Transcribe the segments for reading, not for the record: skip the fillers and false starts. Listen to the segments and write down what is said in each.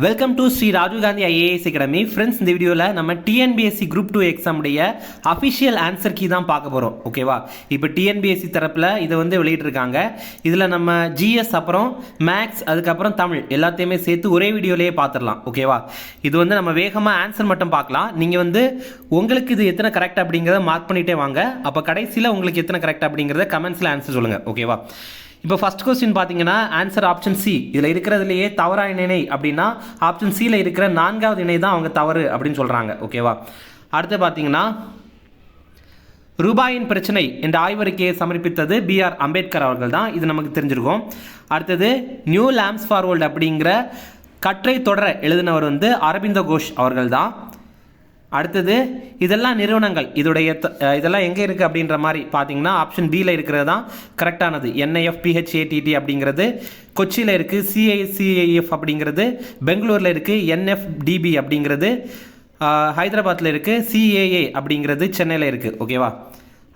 Welcome to Shri Rajiv Gandhi IAS academy. Friends, இந்த வீடியோவில் நம்ம டிஎன்பிஎஸ்சி குரூப் 2 எக்ஸாமுடைய அஃபிஷியல் ஆன்சர் கீ தான் பார்க்க போகிறோம். ஓகேவா? இப்போ டிஎன்பிஎஸ்சி தரப்பில் இதை வந்து வெளியிட்டிருக்காங்க. இதில் நம்ம ஜிஎஸ், அப்புறம் மேக்ஸ், அதுக்கப்புறம் தமிழ் எல்லாத்தையுமே சேர்த்து ஒரே வீடியோலேயே பார்த்துடலாம். ஓகேவா? இது வந்து நம்ம வேகமாக ஆன்சர் மட்டும் பார்க்கலாம். நீங்கள் வந்து உங்களுக்கு இது எத்தனை கரெக்ட் அப்படிங்கிறத மார்க் பண்ணிகிட்டே வாங்க. அப்போ கடைசியில் உங்களுக்கு எத்தனை கரெக்ட் அப்படிங்கிறத கமெண்ட்ஸில் ஆன்சர் சொல்லுங்கள். ஓகேவா? இப்போ ஃபர்ஸ்ட் கொஸ்டின் பார்த்தீங்கன்னா ஆன்சர் ஆப்ஷன் சி. இதில் இருக்கிறதுலையே தவறான இணை அப்படின்னா ஆப்ஷன் சியில் இருக்கிற 4வது இணை தான் அவங்க தவறு அப்படின்னு சொல்கிறாங்க. ஓகேவா? அடுத்து பார்த்தீங்கன்னா ரூபாயின் பிரச்சனை என்ற ஆய்வறிக்கையை சமர்ப்பித்தது பிஆர் அம்பேத்கர் அவர்கள் தான். இது நமக்கு தெரிஞ்சிருக்கும். அடுத்தது நியூ லேம்ப்ஸ் ஃபார் வேர்ல்ட் அப்படிங்கிற கற்றை தொடர எழுதினவர் வந்து அரவிந்த கோஷ் அவர்கள் தான். அடுத்தது இதெல்லாம் நிறுவனங்கள் இதெல்லாம் எங்கே இருக்குது அப்படின்ற மாதிரி பார்த்தீங்கன்னா ஆப்ஷன் பியில் இருக்கிறது தான் கரெக்டானது. NIFPHATT அப்படிங்கிறது கொச்சியில் இருக்குது. CICIF அப்படிங்கிறது பெங்களூரில் இருக்குது. NFDB அப்படிங்கிறது ஹைதராபாத்தில் இருக்குது. CAA அப்படிங்கிறது சென்னையில் இருக்குது. ஓகேவா?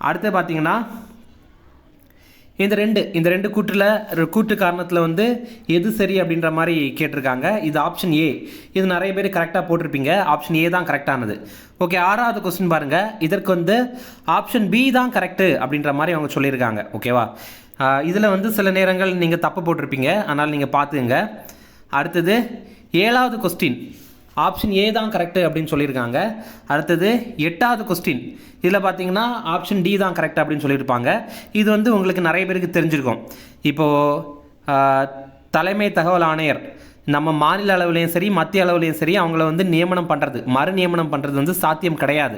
அடுத்து பார்த்தீங்கன்னா இந்த ரெண்டு கூட்டு காரணத்தில் வந்து எது சரி அப்படின்ற மாதிரி கேட்டிருக்காங்க. இது ஆப்ஷன் ஏ. இது நிறைய பேர் கரெக்டாக போட்டிருப்பீங்க. ஆப்ஷன் ஏ தான் கரெக்டானது. ஓகே, 6வது கொஸ்டின் பாருங்கள். இதற்கு வந்து ஆப்ஷன் பி தான் கரெக்டு அப்படின்ற மாதிரி அவங்க சொல்லியிருக்காங்க. ஓகேவா? இதில் வந்து சில நேரங்கள் நீங்கள் தப்பு போட்டிருப்பீங்க, அதனால் நீங்கள் பார்த்துங்க. அடுத்தது 7வது கொஸ்டின் ஆப்ஷன் ஏ தான் கரெக்டு அப்படின்னு சொல்லியிருக்காங்க. அடுத்தது 8வது கொஸ்டின் இதில் பார்த்தீங்கன்னா ஆப்ஷன் டி தான் கரெக்ட் அப்படின்னு சொல்லியிருப்பாங்க. இது வந்து உங்களுக்கு நிறைய பேருக்கு தெரிஞ்சிருக்கும். இப்போது தலைமை தகவல் ஆணையர் நம்ம மாநில அளவுலேயும் சரி மத்திய அளவுலேயும் சரி அவங்கள வந்து மறு நியமனம் பண்ணுறது வந்து சாத்தியம் கிடையாது.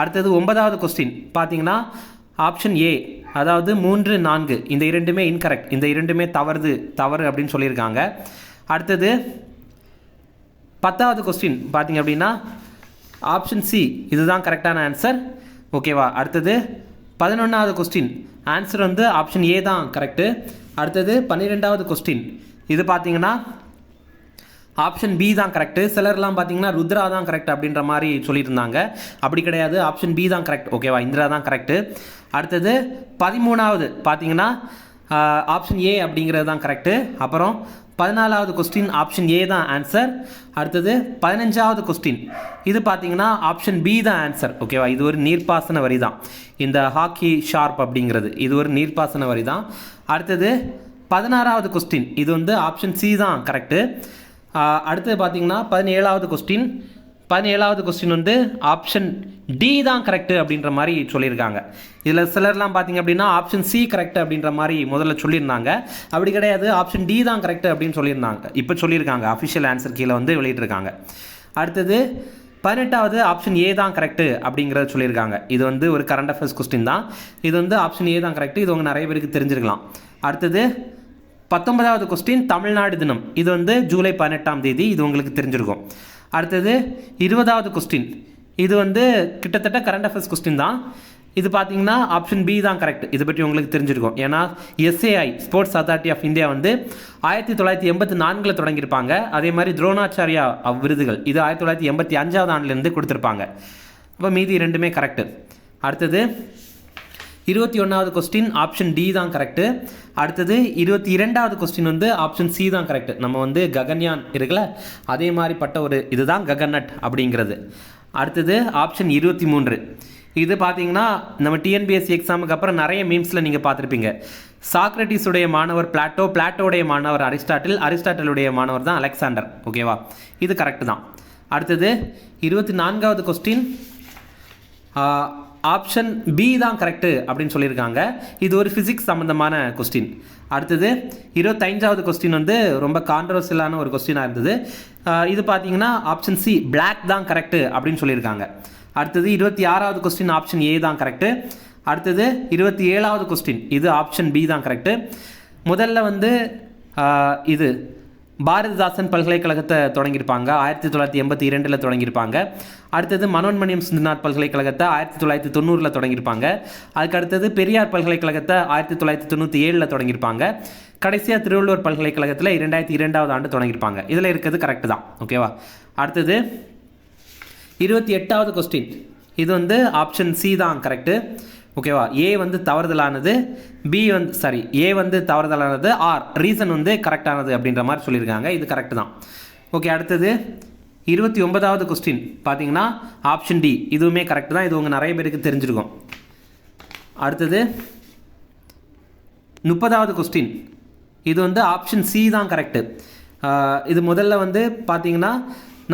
அடுத்தது 9வது கொஸ்டின் பார்த்தீங்கன்னா ஆப்ஷன் ஏ, அதாவது 3, 4 இந்த இரண்டுமே இன்கரெக்ட், இந்த இரண்டுமே தவறு அப்படின்னு சொல்லியிருக்காங்க. அடுத்தது 10வது கொஸ்டின் பார்த்தீங்க அப்படின்னா ஆப்ஷன் சி இதுதான் கரெக்டான ஆன்சர். ஓகேவா? அடுத்தது 11வது கொஸ்டின் ஆன்சர் வந்து ஆப்ஷன் ஏ தான் கரெக்டு. அடுத்தது 12வது கொஸ்டின் இது பார்த்தீங்கன்னா ஆப்ஷன் பி தான் கரெக்டு. சிலர்லாம் பார்த்தீங்கன்னா ருத்ரா தான் கரெக்ட் அப்படின்ற மாதிரி சொல்லிட்டு இருந்தாங்க. அப்படி கிடையாது, ஆப்ஷன் பி தான் கரெக்ட். ஓகேவா? இந்திரா தான் கரெக்டு. அடுத்தது 13வது பார்த்தீங்கன்னா ஆப்ஷன் ஏ அப்படிங்கிறது தான் கரெக்டு. அப்புறம் 14வது கொஸ்டின் ஆப்ஷன் ஏ தான் ஆன்சர். அடுத்தது 15வது கொஸ்டின் இது பார்த்தீங்கன்னா ஆப்ஷன் பி தான் ஆன்சர். ஓகேவா? இது ஒரு நீர்ப்பாசன வரி தான். இந்த ஹாக்கி ஷார்ப் அப்படிங்கிறது இது ஒரு நீர்ப்பாசன வரி தான். அடுத்தது 16வது கொஸ்டின் இது வந்து ஆப்ஷன் சி தான் கரெக்டு. அடுத்தது பார்த்தீங்கன்னா 17வது கொஸ்டின் வந்து ஆப்ஷன் டி தான் கரெக்டு அப்படின்ற மாதிரி சொல்லியிருக்காங்க. இதில் சிலர்லாம் பார்த்தீங்க அப்படின்னா ஆப்ஷன் சி கரெக்ட் அப்படின்ற மாதிரி முதல்ல சொல்லியிருந்தாங்க. அப்படி கிடையாது, ஆப்ஷன் டி தான் கரெக்ட் அப்படின்னு சொல்லியிருந்தாங்க. இப்போ சொல்லியிருக்காங்க, அஃபிஷியல் ஆன்சர் கீழே வந்து வெளியிட்டிருக்காங்க. அடுத்தது 18வது ஆப்ஷன் ஏ தான் கரெக்டு அப்படிங்கிறத சொல்லியிருக்காங்க. இது வந்து ஒரு கரண்ட் அஃபேர்ஸ் கொஸ்டின் தான். இது வந்து ஆப்ஷன் ஏ தான் கரெக்டு. இது உங்கள் நிறைய பேருக்கு தெரிஞ்சிருக்கலாம். அடுத்தது 19வது கொஸ்டின் தமிழ்நாடு தினம் இது வந்து ஜூலை 18ஆம் தேதி. இது உங்களுக்கு தெரிஞ்சிருக்கும். அடுத்தது 20வது கொஸ்டின் இது வந்து கிட்டத்தட்ட கரண்ட் அஃபேர்ஸ் கொஸ்டின் தான். இது பார்த்தீங்கன்னா ஆப்ஷன் பி தான் கரெக்ட். இதை பற்றி உங்களுக்கு தெரிஞ்சிருக்கும். ஏன்னா SAI sports authority of India வந்து 1984 தொடங்கியிருப்பாங்க. அதே மாதிரி துரோணாச்சாரியா விருதுகள் இது 1985வது ஆண்டுலேருந்து கொடுத்துருப்பாங்க. இப்போ மீதி ரெண்டுமே கரெக்டு. அடுத்தது 21வது கொஸ்டின் ஆப்ஷன் டி தான் கரெக்டு. அடுத்தது 22வது கொஸ்டின் வந்து ஆப்ஷன் சி தான் கரெக்டு. நம்ம வந்து ககன்யான் இருக்குல்ல, அதே மாதிரிப்பட்ட ஒரு இதுதான் ககன்நட் அப்படிங்கிறது. அடுத்தது ஆப்ஷன் 23 இது பார்த்தீங்கன்னா நம்ம டிஎன்பிஎஸ்சி எக்ஸாமுக்கு அப்புறம் நிறைய மீம்ஸில் நீங்கள் பார்த்துருப்பீங்க. சாக்ரட்டிஸுடைய மாணவர் பிளாட்டோடைய மாணவர் அரிஸ்டாட்டிலுடைய மாணவர் தான் அலெக்சாண்டர். ஓகேவா? இது கரெக்டு தான். அடுத்தது 24வது கொஸ்டின் ஆப்ஷன் பி தான் கரெக்டு அப்படின்னு சொல்லியிருக்காங்க. இது ஒரு ஃபிசிக்ஸ் சம்மந்தமான கொஸ்டின். அடுத்தது 25வது கொஸ்டின் வந்து ரொம்ப கான்ட்ரவர்சியலான ஒரு கொஸ்டினாக இருந்தது. இது பார்த்தீங்கன்னா ஆப்ஷன் சி பிளாக் தான் கரெக்டு அப்படின்னு சொல்லியிருக்காங்க. அடுத்தது 26வது கொஸ்டின் ஆப்ஷன் ஏ தான் கரெக்டு. அடுத்தது 27வது கொஸ்டின் இது ஆப்ஷன் பி தான் கரெக்டு. முதல்ல வந்து இது பாரதிதாசன் பல்கலைக்கழகத்தை தொடங்கியிருப்பாங்க. 1982 தொடங்கியிருப்பாங்க. அடுத்தது மனோன்மணியம் சுந்தரனார் பல்கலைக்கழகத்தை 1990 தொடங்கியிருப்பாங்க. அதுக்கு அடுத்தது பெரியார் பல்கலைக்கழகத்தை 1997 தொடங்கியிருப்பாங்க. கடைசியாக திருவள்ளுவர் பல்கலைக்கழகத்தில் 2002வது ஆண்டு தொடங்கியிருப்பாங்க. இதில் இருக்கிறது கரெக்டு தான். ஓகேவா? அடுத்தது 28வது கொஸ்டின் இது வந்து ஆப்ஷன் சி தான் கரெக்டு. ஓகேவா? ஏ வந்து தவறுதலானது, ஏ வந்து தவறுதலானது, ஆர் ரீசன் வந்து கரெக்டானது அப்படின்ற மாதிரி சொல்லியிருக்காங்க. இது கரெக்டு தான். ஓகே, அடுத்தது 29வது கொஸ்டின் பார்த்தீங்கன்னா ஆப்ஷன் டி, இதுவுமே கரெக்ட் தான். இது உங்கள் நிறைய பேருக்கு தெரிஞ்சிருக்கும். அடுத்தது 30வது கொஸ்டின், இது வந்து ஆப்ஷன் சி தான் கரெக்டு. இது முதல்ல வந்து பார்த்தீங்கன்னா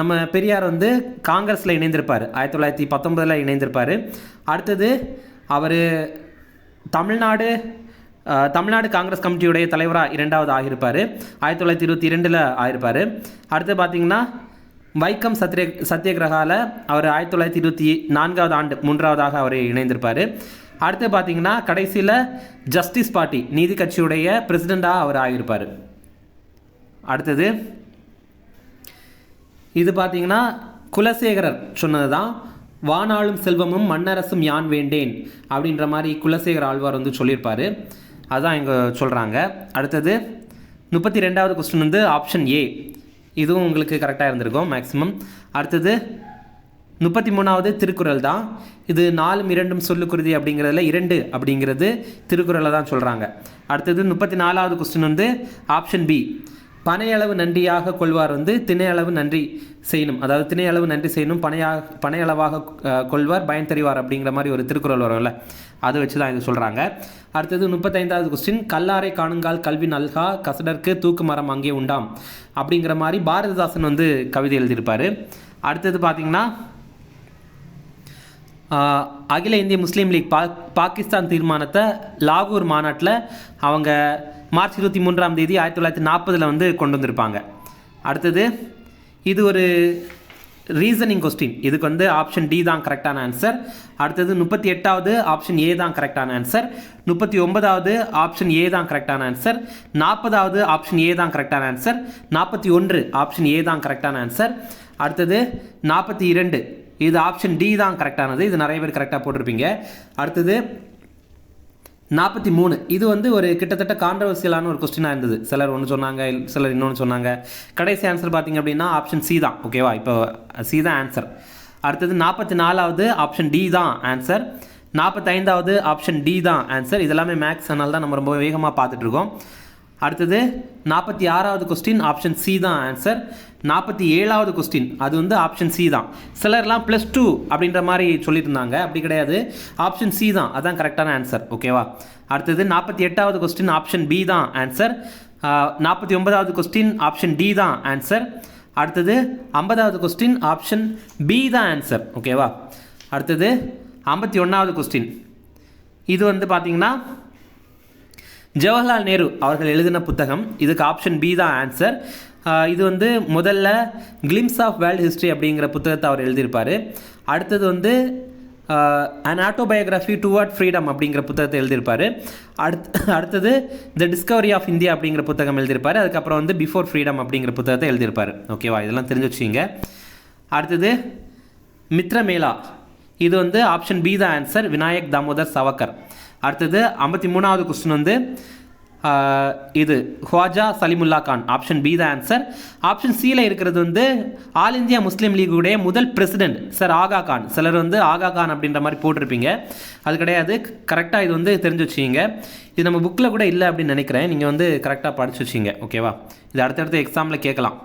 நம்ம பெரியார் வந்து காங்கிரஸில் இணைந்திருப்பார், 1919 இணைந்திருப்பார். அடுத்தது அவர் தமிழ்நாடு காங்கிரஸ் கமிட்டியுடைய தலைவராக 2வது ஆகியிருப்பார், 1922 ஆகியிருப்பார். அடுத்து பார்த்தீங்கன்னா வைக்கம் சத்தியகிரகாவில் அவர் 1924வது ஆண்டு 3வதாக அவர் இணைந்திருப்பார். அடுத்து பார்த்தீங்கன்னா கடைசியில் ஜஸ்டிஸ் பார்ட்டி நீதி கட்சியுடைய பிரசிடெண்ட்டாக அவர் ஆகியிருப்பார். அடுத்தது இது பார்த்தீங்கன்னா குலசேகரர் சொன்னது தான், வானாளும் செல்வமும் மன்னரசும் யான் வேண்டேன் அப்படின்ற மாதிரி குலசேகர ஆழ்வார் வந்து சொல்லியிருப்பார். அதுதான் இங்கே சொல்கிறாங்க. அடுத்தது 32வது கொஸ்டின் வந்து ஆப்ஷன் ஏ, இதுவும் உங்களுக்கு கரெக்டாக இருந்திருக்கும் மேக்ஸிமம். அடுத்தது 33வது திருக்குறள் தான். இது 4ம் 2ம் சொல்லுக்குருதி அப்படிங்கிறதுல 2 அப்படிங்கிறது திருக்குறளை தான் சொல்கிறாங்க. அடுத்தது 34வது கொஸ்டின் வந்து ஆப்ஷன் பி, பனையளவு நன்றியாக கொள்வார் வந்து திணையளவு நன்றி செய்யணும், அதாவது திணையளவு நன்றி செய்யணும், பனையளவாக கொள்வார் பயன் தெரிவார் அப்படிங்கிற மாதிரி ஒரு திருக்குறள் வரும்ல, அதை வச்சு தான் இது சொல்கிறாங்க. அடுத்தது 35வது கொஸ்டின், கல்லாரை காணுங்கால் கல்வி நல்கா கசடற்கு தூக்கு மரம் அங்கே உண்டாம் அப்படிங்கிற மாதிரி பாரதிதாசன் வந்து கவிதை எழுதியிருப்பார். அடுத்தது பார்த்திங்கன்னா அகில இந்திய முஸ்லீம் லீக் பாகிஸ்தான் தீர்மானத்தை லாகூர் மாநாட்டில் அவங்க மார்ச் 23ஆம் தேதி 1940 வந்து கொண்டு வந்திருப்பாங்க. அடுத்தது இது ஒரு ரீசனிங் கொஸ்டின், இதுக்கு வந்து ஆப்ஷன் டி தான் கரெக்டான ஆன்சர். அடுத்தது 38வது ஆப்ஷன் ஏ தான் கரெக்டான ஆன்சர். 39வது ஆப்ஷன் ஏ தான் கரெக்டான ஆன்சர். 40வது ஆப்ஷன் ஏ தான் கரெக்டான ஆன்சர். 41 ஆப்ஷன் ஏ தான் கரெக்டான ஆன்சர். அடுத்தது 42, இது ஆப்ஷன் டி தான் கரெக்டானது, இது நிறைய பேர் கரெக்டாக போட்டிருப்பீங்க. அடுத்தது 43, இது வந்து ஒரு கிட்டத்தட்ட கான்ட்ரவர்சியலான ஒரு கொஸ்டினாக இருந்தது. சிலர் ஒன்று சொன்னாங்க, சிலர் இன்னொன்று சொன்னாங்க. கடைசி ஆன்சர் பார்த்திங்க அப்படின்னா ஆப்ஷன் சி தான். ஓகேவா, இப்போ சி தான் ஆன்சர். அடுத்தது 44வது ஆப்ஷன் டி தான் ஆன்சர். 45வது ஆப்ஷன் டி தான் ஆன்சர். இதெல்லாமே மேக்ஸ், அதனால தான் நம்ம ரொம்ப வேகமாக பார்த்துட்ருக்கோம். அடுத்தது 46வது கொஸ்டின் ஆப்ஷன் சி தான் ஆன்சர். 47வது கொஸ்டின் அது வந்து ஆப்ஷன் சி தான். சிலர்லாம் +2 அப்படின்ற மாதிரி சொல்லிட்டு இருந்தாங்க, அப்படி கிடையாது, ஆப்ஷன் சி தான், அதான் கரெக்டான ஆன்சர். ஓகேவா. அடுத்தது 48வது கொஸ்டின் ஆப்ஷன் பி தான் ஆன்சர். 49வது கொஸ்டின் ஆப்ஷன் டி தான் ஆன்சர். அடுத்தது 50வது கொஸ்டின் ஆப்ஷன் பி தான் ஆன்சர். ஓகேவா. அடுத்தது 51வது கொஸ்டின், இது வந்து பார்த்தீங்கன்னா ஜவஹர்லால் நேரு அவர்கள் எழுதின புத்தகம், இதுக்கு ஆப்ஷன் பி தான் ஆன்சர். இது வந்து முதல்ல கிளிம்ஸ் ஆஃப் வேர்ல்டு ஹிஸ்ட்ரி அப்படிங்கிற புத்தகத்தை அவர் எழுதியிருப்பார். அடுத்தது வந்து அன் ஆட்டோபயோகிராஃபி டுவர்ட் ஃப்ரீடம் அப்படிங்கிற புத்தகத்தை எழுதியிருப்பார். அடுத்தது த டிஸ்கவரி ஆஃப் இந்தியா அப்படிங்கிற புத்தகம் எழுதியிருப்பார். அதுக்கப்புறம் வந்து பிஃபோர் ஃப்ரீடம் அப்படிங்கிற புத்தகத்தை எழுதியிருப்பார். ஓகேவா, இதெல்லாம் தெரிஞ்சு வச்சுங்க. அடுத்தது மித்ரமேளா, இது வந்து ஆப்ஷன் பி தான் ஆன்சர், விநாயக் தாமோதர் சவக்கர். அடுத்தது 53வது கொஸ்டின் வந்து இது ஹுவாஜா சலிமுல்லா கான், ஆப்ஷன் பி தான் ஆன்சர். ஆப்ஷன் சியில் இருக்கிறது வந்து ஆல் இந்தியா முஸ்லீம் லீகுடைய முதல் பிரசிடென்ட் சார் ஆகா கான். சிலர் வந்து ஆகா கான் அப்படின்ற மாதிரி போட்டிருப்பீங்க, அது கிடையாது. கரெக்டாக இது வந்து தெரிஞ்சு வச்சுக்கிங்க. இது நம்ம புக்கில் கூட இல்லை அப்படின்னு நினைக்கிறேன், நீங்கள் வந்து கரெக்டாக படித்து வச்சுங்க. ஓகேவா, இது அடுத்தடுத்த எக்ஸாமில் கேட்கலாம்.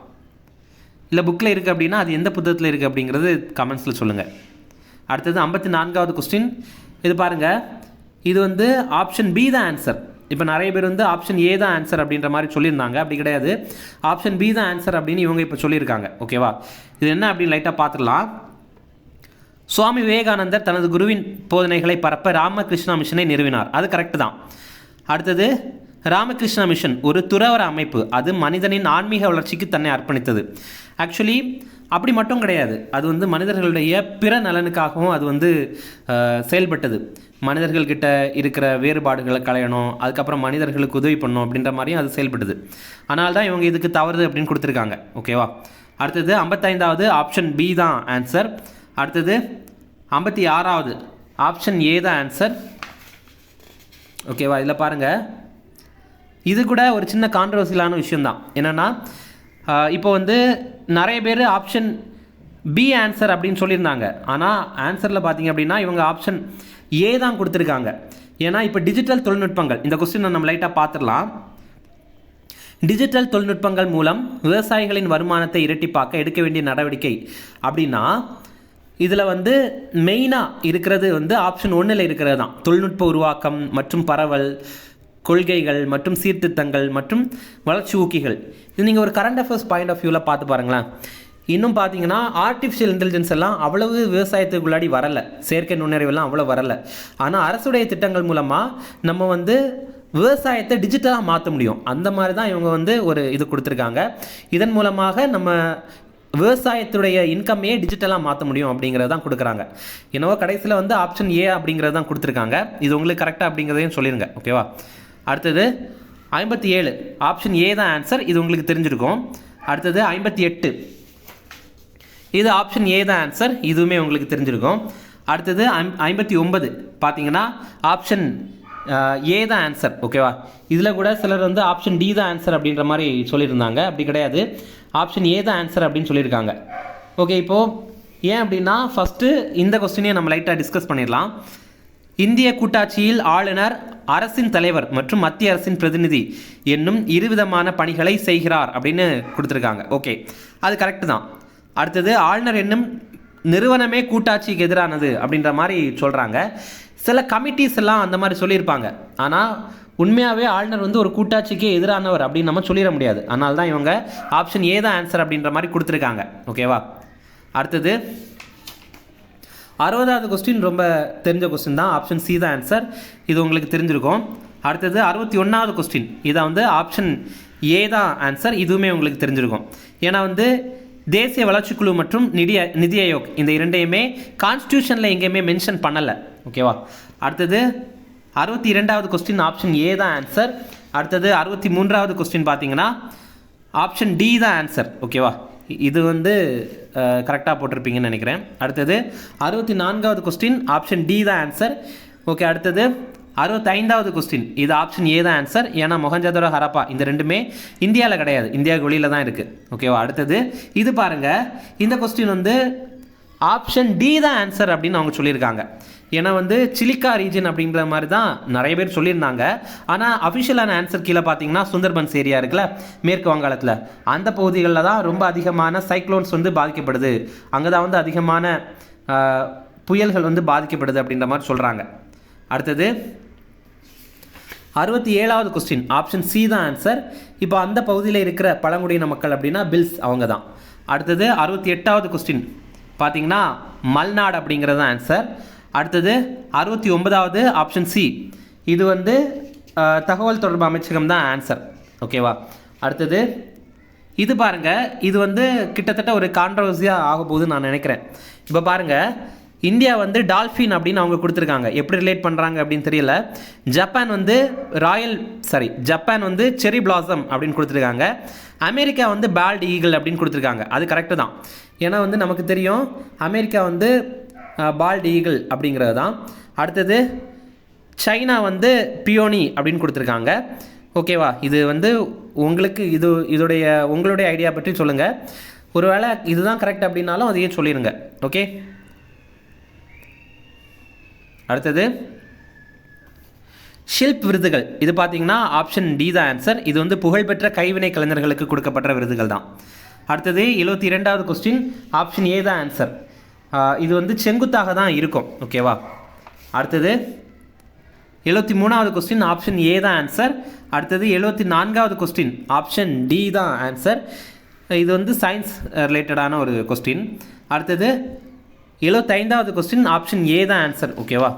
இல்லை புக்கில் இருக்குது அப்படின்னா அது எந்த புத்தகத்தில் இருக்குது அப்படிங்கிறது கமெண்ட்ஸில் சொல்லுங்கள். அடுத்தது 54வது கொஸ்டின், இது பாருங்கள், இது வந்து ஆப்ஷன் பி தான் ஆன்சர். இப்போ நிறைய பேர் வந்து ஆப்ஷன் ஏ தான் ஆன்சர் அப்படின்ற மாதிரி சொல்லியிருந்தாங்க, அப்படி கிடையாது, ஆப்ஷன் பி தான் ஆன்சர் அப்படின்னு இவங்க இப்போ சொல்லியிருக்காங்க. ஓகேவா, இது என்ன அப்படின்னு லைட்டாக பார்த்துடலாம். சுவாமி விவேகானந்தர் தனது குருவின் போதனைகளை பரப்ப ராமகிருஷ்ணா மிஷனை நிறுவினார், அது கரெக்டு தான். அடுத்தது ராமகிருஷ்ணா மிஷன் ஒரு துறவற அமைப்பு, அது மனிதனின் ஆன்மீக வளர்ச்சிக்கு தன்னை அர்ப்பணித்தது. ஆக்சுவலி அப்படி மட்டும் கிடையாது, அது வந்து மனிதர்களுடைய பிற நலனுக்காகவும் அது வந்து செயல்பட்டது. மனிதர்கள்கிட்ட இருக்கிற வேறுபாடுகளை களையணும், அதுக்கப்புறம் மனிதர்களுக்கு உதவி பண்ணணும் அப்படின்ற மாதிரியும் அது செயல்பட்டது. அதனால தான் இவங்க இதுக்கு தவறுது அப்படின்னு கொடுத்துருக்காங்க. ஓகேவா. அடுத்தது 55வது ஆப்ஷன் பி தான் ஆன்சர். அடுத்தது 56வது ஆப்ஷன் ஏ தான் ஆன்சர். ஓகேவா, இதில் பாருங்கள், இது கூட ஒரு சின்ன கான்ட்ரவர்சியலான விஷயந்தான். என்னென்னா இப்போ வந்து நிறைய பேர் ஆப்ஷன் பி ஆன்சர் அப்படின்னு சொல்லியிருந்தாங்க, ஆனால் ஆன்சரில் பார்த்தீங்க அப்படின்னா இவங்க ஆப்ஷன் ஏ தான் கொடுத்துருக்காங்க. ஏன்னா இப்போ டிஜிட்டல் தொழில்நுட்பங்கள், இந்த கொஸ்டினை நம்ம லைட்டாக பார்த்துடலாம். டிஜிட்டல் தொழில்நுட்பங்கள் மூலம் விவசாயிகளின் வருமானத்தை இரட்டிப்பாக்க எடுக்க வேண்டிய நடவடிக்கை அப்படின்னா இதில் வந்து மெயினாக இருக்கிறது வந்து ஆப்ஷன் 1ல் இருக்கிறது தான். தொழில்நுட்ப உருவாக்கம் மற்றும் பரவல், கொள்கைகள் மற்றும் சீர்திருத்தங்கள் மற்றும் வளர்ச்சி ஊக்கிகள். இது நீங்கள் ஒரு கரண்ட் அஃபேர்ஸ் பாயிண்ட் ஆஃப் வியூவில் பார்த்து பாருங்களேன். இன்னும் பார்த்தீங்கன்னா ஆர்டிஃபிஷியல் இன்டெலிஜென்ஸ் எல்லாம் அவ்வளவு விவசாயத்துக்குள்ளாடி வரலை, செயற்கை நுண்ணறிவெல்லாம் அவ்வளோ வரலை. ஆனால் அரசுடைய திட்டங்கள் மூலமாக நம்ம வந்து விவசாயத்தை டிஜிட்டலாக மாற்ற முடியும். அந்த மாதிரி தான் இவங்க வந்து ஒரு இது கொடுத்துருக்காங்க. இதன் மூலமாக நம்ம விவசாயத்துடைய இன்கம்மையே டிஜிட்டலாக மாற்ற முடியும் அப்படிங்கிறது தான் கொடுக்குறாங்க. என்னவோ கடைசியில் வந்து ஆப்ஷன் ஏ அப்படிங்கிறது தான் கொடுத்துருக்காங்க. இது உங்களுக்கு கரெக்டாக அப்படிங்கிறதையும் சொல்லிடுங்க, ஓகேவா? அடுத்தது 57, ஆப்ஷன் ஏ தான் ஆன்சர். இது உங்களுக்கு தெரிஞ்சிருக்கும். அடுத்தது 58, இது ஆப்ஷன் ஏ தான் ஆன்சர். இதுவுமே உங்களுக்கு தெரிஞ்சிருக்கும். அடுத்தது 59 பார்த்தீங்கன்னா ஆப்ஷன் ஏ தான் ஆன்சர், ஓகேவா? இதில் கூட சிலர் வந்து ஆப்ஷன் டி தான் ஆன்சர் அப்படின்ற மாதிரி சொல்லியிருந்தாங்க. அப்படி கிடையாது, ஆப்ஷன் ஏ தான் ஆன்சர் அப்படின்னு சொல்லியிருக்காங்க. ஓகே, இப்போது ஏன் அப்படின்னா ஃபஸ்ட்டு இந்த கொஸ்டினையும் நம்ம லைட்டாக டிஸ்கஸ் பண்ணிடலாம். இந்திய கூட்டாட்சியில் ஆளுநர் அரசின் தலைவர் மற்றும் மத்திய அரசின் பிரதிநிதி என்னும் இருவிதமான பணிகளை செய்கிறார் அப்படின்னு கொடுத்துருக்காங்க. ஓகே, அது கரெக்டு தான். அடுத்தது ஆளுநர் என்னும் நிறுவனமே கூட்டாட்சிக்கு எதிரானது அப்படின்ற மாதிரி சொல்கிறாங்க. சில கமிட்டிஸ் எல்லாம் அந்த மாதிரி சொல்லியிருப்பாங்க. ஆனால் உண்மையாகவே ஆளுநர் வந்து ஒரு கூட்டாட்சிக்கு எதிரானவர் அப்படின்னு நம்ம சொல்லிட முடியாது. அதனால தான் இவங்க ஆப்ஷன் ஏ தான் ஆன்சர் அப்படின்ற மாதிரி கொடுத்துருக்காங்க, ஓகேவா? அடுத்தது 60வது கொஸ்டின் ரொம்ப தெரிஞ்ச கொஸ்டின் தான். ஆப்ஷன் சி தான் ஆன்சர். இது உங்களுக்கு தெரிஞ்சிருக்கும். அடுத்தது 61வது கொஸ்டின். இதை வந்து ஆப்ஷன் ஏ தான் ஆன்சர். இதுவுமே உங்களுக்கு தெரிஞ்சிருக்கும். ஏன்னா வந்து தேசிய வளர்ச்சிக்குழு மற்றும் நிதி ஆயோக் இந்த இரண்டையுமே கான்ஸ்டியூஷனில் எங்கேயுமே மென்ஷன் பண்ணலை, ஓகேவா? அடுத்தது 62வது கொஸ்டின் ஆப்ஷன் ஏ தான் ஆன்சர். அடுத்தது 63வது கொஸ்டின் பார்த்தீங்கன்னா ஆப்ஷன் டி தான் ஆன்சர், ஓகேவா? இது வந்து கரெக்டாக போட்டிருப்பீங்கன்னு நினைக்கிறேன். அடுத்தது 64வது கொஸ்டின் ஆப்ஷன் டி தான் ஆன்சர். ஓகே, அடுத்தது 65வது கொஸ்டின் இது ஆப்ஷன் ஏ தான் ஆன்சர். ஏன்னா மொஹஞ்சதாரோ ஹரப்பா இந்த ரெண்டுமே இந்தியாவில் கிடையாது, இந்தியாவுக்கு வெளியில் தான் இருக்குது, ஓகேவா? அடுத்தது இது பாருங்கள், இந்த கொஸ்டின் வந்து ஆப்ஷன் டி தான் ஆன்சர் அப்படின்னு அவங்க சொல்லியிருக்காங்க. ஏன்னா வந்து சிலிக்கா ரீஜன் அப்படிங்கிற மாதிரி தான் நிறைய பேர் சொல்லியிருந்தாங்க. ஆனால் அஃபிஷியலான ஆன்சர் கீழே பார்த்தீங்கன்னா சுந்தர்பன்ஸ் ஏரியா இருக்குல்ல மேற்கு வங்காளத்தில், அந்த பகுதிகளில் தான் ரொம்ப அதிகமான சைக்ளோன்ஸ் வந்து பாதிக்கப்படுது. அங்கே தான் வந்து அதிகமான புயல்கள் வந்து பாதிக்கப்படுது அப்படின்ற மாதிரி சொல்கிறாங்க. அடுத்தது 67வது கொஸ்டின் ஆப்ஷன் சி தான் ஆன்சர். இப்போ அந்த பகுதியில் இருக்கிற பழங்குடியின மக்கள் அப்படின்னா பில்ஸ், அவங்க தான். அடுத்தது 68வது கொஸ்டின் பார்த்தீங்கன்னா மல்நாடு அப்படிங்கிறது தான் ஆன்சர். அடுத்தது 69வது ஆப்ஷன் சி, இது வந்து தகவல் தொடர்பு அமைச்சகம் தான் ஆன்சர், ஓகேவா? அடுத்தது இது பாருங்கள், இது வந்து கிட்டத்தட்ட ஒரு கான்ட்ரவர்சியாக ஆக போகுதுன்னு நான் நினைக்கிறேன். இப்போ பாருங்கள், இந்தியா வந்து டால்ஃபின் அப்படின்னு அவங்க கொடுத்துருக்காங்க. எப்படி ரிலேட் பண்ணுறாங்க அப்படின்னு தெரியல. ஜப்பான் வந்து செரி பிளாசம் அப்படின்னு கொடுத்துருக்காங்க. அமெரிக்கா வந்து பால்ட் ஈகிள் அப்படின்னு கொடுத்துருக்காங்க. அது கரெக்டு தான். ஏன்னா வந்து நமக்கு தெரியும் அமெரிக்கா வந்து பால்ட் ஈகிள் அப்படிங்கிறது தான். அடுத்தது சைனா வந்து பியோனி அப்படின்னு கொடுத்துருக்காங்க, ஓகேவா? இது வந்து உங்களுக்கு உங்களுடைய ஐடியா பற்றி சொல்லுங்கள். ஒருவேளை இதுதான் கரெக்ட் அப்படின்னாலும் அதையே சொல்லிடுங்க, ஓகே? அடுத்தது ஷில்ப் விருதுகள். இது பார்த்தீங்கன்னா ஆப்ஷன் டி தான் ஆன்சர். இது வந்து புகழ்பெற்ற கைவினை கலைஞர்களுக்கு கொடுக்கப்பட்ட விருதுகள் தான். அடுத்தது 72வது கொஸ்டின் ஆப்ஷன் ஏ தான் ஆன்சர். இது வந்து செங்குத்தாக தான் இருக்கும், ஓகேவா? அடுத்தது 73வது கொஸ்டின் ஆப்ஷன் ஏ தான் ஆன்சர். அடுத்தது 74வது கொஸ்டின் ஆப்ஷன் டி தான் ஆன்சர். இது வந்து சயின்ஸ் ரிலேட்டடான ஒரு கொஸ்டின். அடுத்தது 75வது கொஸ்டின் ஆப்ஷன் ஏ தான் ஆன்சர், ஓகேவா?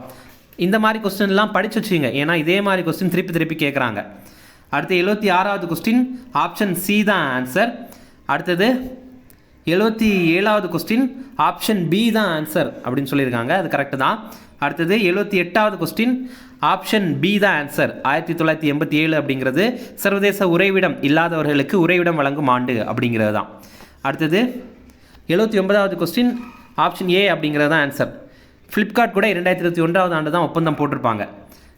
இந்த மாதிரி கொஸ்டின்லாம் படித்து வச்சுங்க, ஏன்னா இதே மாதிரி கொஸ்டின் திருப்பி கேட்குறாங்க. அடுத்து 76வது கொஸ்டின் ஆப்ஷன் சி தான் ஆன்சர். அடுத்தது 77வது கொஸ்டின் ஆப்ஷன் பி தான் ஆன்சர் அப்படின்னு சொல்லியிருக்காங்க, அது கரெக்டு தான். அடுத்தது 78வது கொஸ்டின் ஆப்ஷன் பி தான் ஆன்சர். 1987 அப்படிங்கிறது சர்வதேச உறைவிடம் இல்லாதவர்களுக்கு உறைவிடம் வழங்கும் ஆண்டு அப்படிங்கிறது தான். அடுத்தது 79வது கொஸ்டின் ஆப்ஷன் ஏ அப்படிங்கிறது தான் ஆன்சர். ஃப்ளிப்கார்ட் கூட 2021 ஆண்டு தான் ஒப்பந்தம் போட்டிருப்பாங்க.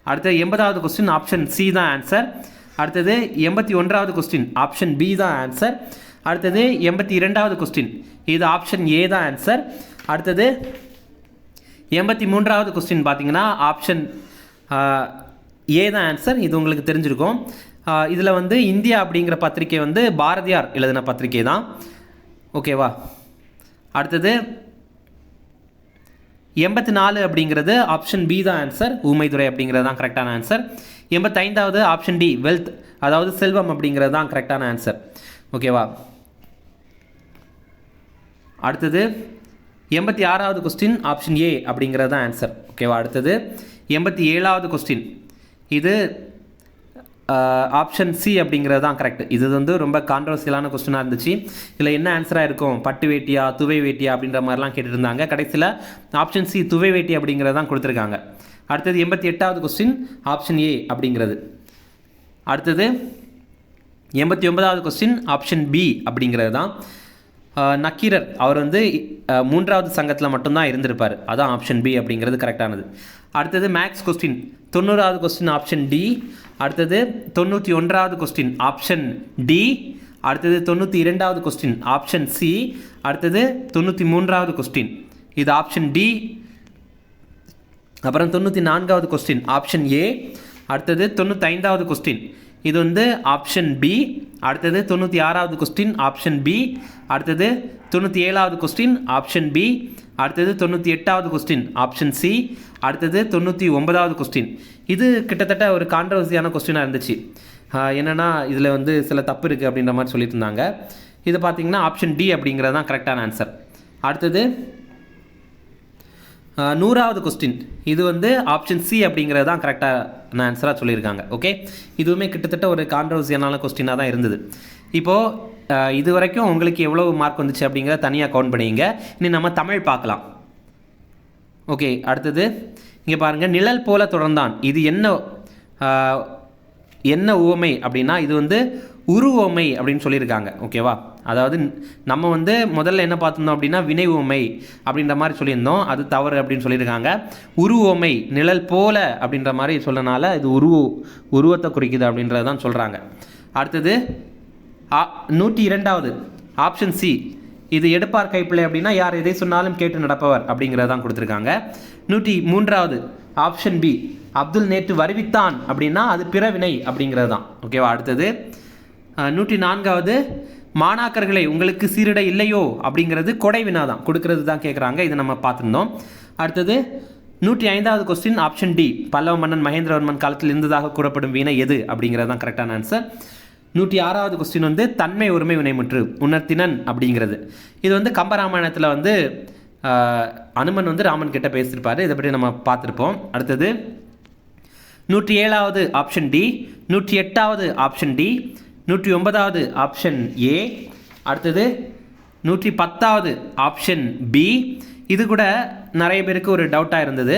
அடுத்தது 80வது கொஸ்டின் ஆப்ஷன் சி தான் ஆன்சர். அடுத்தது 81வது கொஸ்டின் ஆப்ஷன் பி தான் ஆன்சர். அடுத்தது 82வது கொஸ்டின் இது ஆப்ஷன் ஏ தான் ஆன்சர். அடுத்தது 83வது கொஸ்டின் பார்த்தீங்கன்னா ஆப்ஷன் ஏ தான் ஆன்சர். இது உங்களுக்கு தெரிஞ்சிருக்கும். இதில் வந்து இந்தியா அப்படிங்கிற பத்திரிகை வந்து பாரதியார் எழுதின பத்திரிகை தான். ஓகேவா? அடுத்தது 84 அப்படிங்கிறது ஆப்ஷன் பி தான் ஆன்சர். ஊமைத்துறை அப்படிங்கிறது தான் கரெக்டான ஆன்சர். 85வது ஆப்ஷன் டி வெல்த், அதாவது செல்வம் அப்படிங்கிறது தான் கரெக்டான ஆன்சர். ஓகேவா? அடுத்தது 86வது கொஸ்டின் ஆப்ஷன் ஏ அப்படிங்கிறது தான் ஆன்சர். ஓகேவா? அடுத்தது 87வது கொஸ்டின், இது ஆப்ஷன் சி அப்படிங்கிறது தான் கரெக்ட். இது வந்து ரொம்ப கான்ட்ரவர்சியலான கொஸ்டினாக இருந்துச்சு. இதில் என்ன ஆன்சராக இருக்கும், பட்டு வேட்டியா துவை வேட்டியா அப்படின்ற மாதிரிலாம் கேட்டுருந்தாங்க. கடைசியில் ஆப்ஷன் சி துவை வேட்டி அப்படிங்கிறது தான் கொடுத்துருக்காங்க. அடுத்தது 88வது கொஸ்டின் ஆப்ஷன் ஏ அப்படிங்கிறது. அடுத்தது 89வது கொஸ்டின் ஆப்ஷன் பி அப்படிங்கிறது தான். நக்கீரர் அவர் வந்து 3வது சங்கத்தில் மட்டும்தான் இருந்திருப்பார், அதான் ஆப்ஷன் பி அப்படிங்கிறது கரெக்டானது. அடுத்தது மேக்ஸ் கொஸ்டின் 90வது கொஸ்டின் ஆப்ஷன் டி. அடுத்தது 91வது கொஸ்டின் ஆப்ஷன் டி. அடுத்தது 92வது கொஸ்டின் ஆப்ஷன் சி. அடுத்தது 93வது கொஸ்டின் இது ஆப்ஷன் டி. அப்புறம் 94வது கொஸ்டின் ஆப்ஷன் ஏ. அடுத்தது 95வது கொஸ்டின் இது வந்து ஆப்ஷன் பி. அடுத்தது 96வது கொஸ்டின் ஆப்ஷன் பி. அடுத்தது 97வது கொஸ்டின் ஆப்ஷன் பி. அடுத்தது 98வது கொஸ்டின் ஆப்ஷன் சி. அடுத்தது 99வது கொஸ்டின். இது கிட்டத்தட்ட ஒரு கான்ட்ரவர்சியான கொஸ்டினாக இருந்துச்சு. என்னென்னா இதில் வந்து சில தப்பு இருக்குது அப்படின்ற மாதிரி சொல்லிட்டு இருந்தாங்க. இது பார்த்திங்கன்னா ஆப்ஷன் டி அப்படிங்கிறது தான் கரெக்டான ஆன்சர். அடுத்தது 100வது கொஸ்டின் இது வந்து ஆப்ஷன் சி அப்படிங்கிறது தான் கரெக்டான ஆன்சராக சொல்லியிருக்காங்க. ஓகே, இதுவுமே கிட்டத்தட்ட ஒரு கான்ட்ரவர்சியான கொஸ்டினாக தான் இருந்தது. இப்போது இது வரைக்கும் உங்களுக்கு எவ்வளோ மார்க் வந்துச்சு அப்படிங்கிறத தனியாக கவுண்ட் பண்ணிங்க. இனி நம்ம தமிழ் பார்க்கலாம். ஓகே, அடுத்தது இங்கே பாருங்கள், நிழல் போல தொடர்ந்தான் இது என்ன உவமை அப்படின்னா இது வந்து உருவமை அப்படின்னு சொல்லியிருக்காங்க. ஓகேவா? அதாவது நம்ம வந்து முதல்ல என்ன பார்த்துருந்தோம் அப்படின்னா வினை உவமை அப்படின்ற மாதிரி சொல்லியிருந்தோம், அது தவறு அப்படின்னு சொல்லியிருக்காங்க. உருவமை நிழல் போல அப்படின்ற மாதிரி சொல்லனால இது உருவத்தை குறிக்குது அப்படின்றது தான் சொல்கிறாங்க. அடுத்தது 102வது ஆப்ஷன் சி இது எடுப்பார் கைப்பிள்ளை அப்படின்னா யார் எதை சொன்னாலும் கேட்டு நடப்பவர் அப்படிங்கிறதான் கொடுத்துருக்காங்க. 103வது ஆப்ஷன் பி அப்துல் நேற்று வருவித்தான் அப்படின்னா அது பிறவினை அப்படிங்கிறது தான். ஓகேவா? அடுத்தது 104வது மாணாக்கர்களை உங்களுக்கு சீரிட இல்லையோ அப்படிங்கிறது கொடை வினா தான், கொடுக்கறது தான் கேட்குறாங்க. இது நம்ம பார்த்துருந்தோம். அடுத்தது 105வது கொஸ்டின் ஆப்ஷன் டி பல்லவ மன்னன் மகேந்திரவர்மன் காலத்தில் இருந்ததாக கூறப்படும் வீணை எது அப்படிங்கிறது தான் கரெக்டான ஆன்சர். 106வது கொஸ்டின் வந்து தன்மை ஒருமை வினைமுற்று உணர்த்தினன் அப்படிங்கிறது. இது வந்து கம்பராமாயணத்தில் வந்து அனுமன் வந்து ராமன் கிட்ட பேசியிருப்பார், இதை பற்றி நம்ம பார்த்துருப்போம். அடுத்தது 107வது ஆப்ஷன் டி. 108வது ஆப்ஷன் டி. 109வது ஆப்ஷன் ஏ. அடுத்தது 110வது ஆப்ஷன் பி. இது கூட நிறைய பேருக்கு ஒரு டவுட்டாக இருந்தது.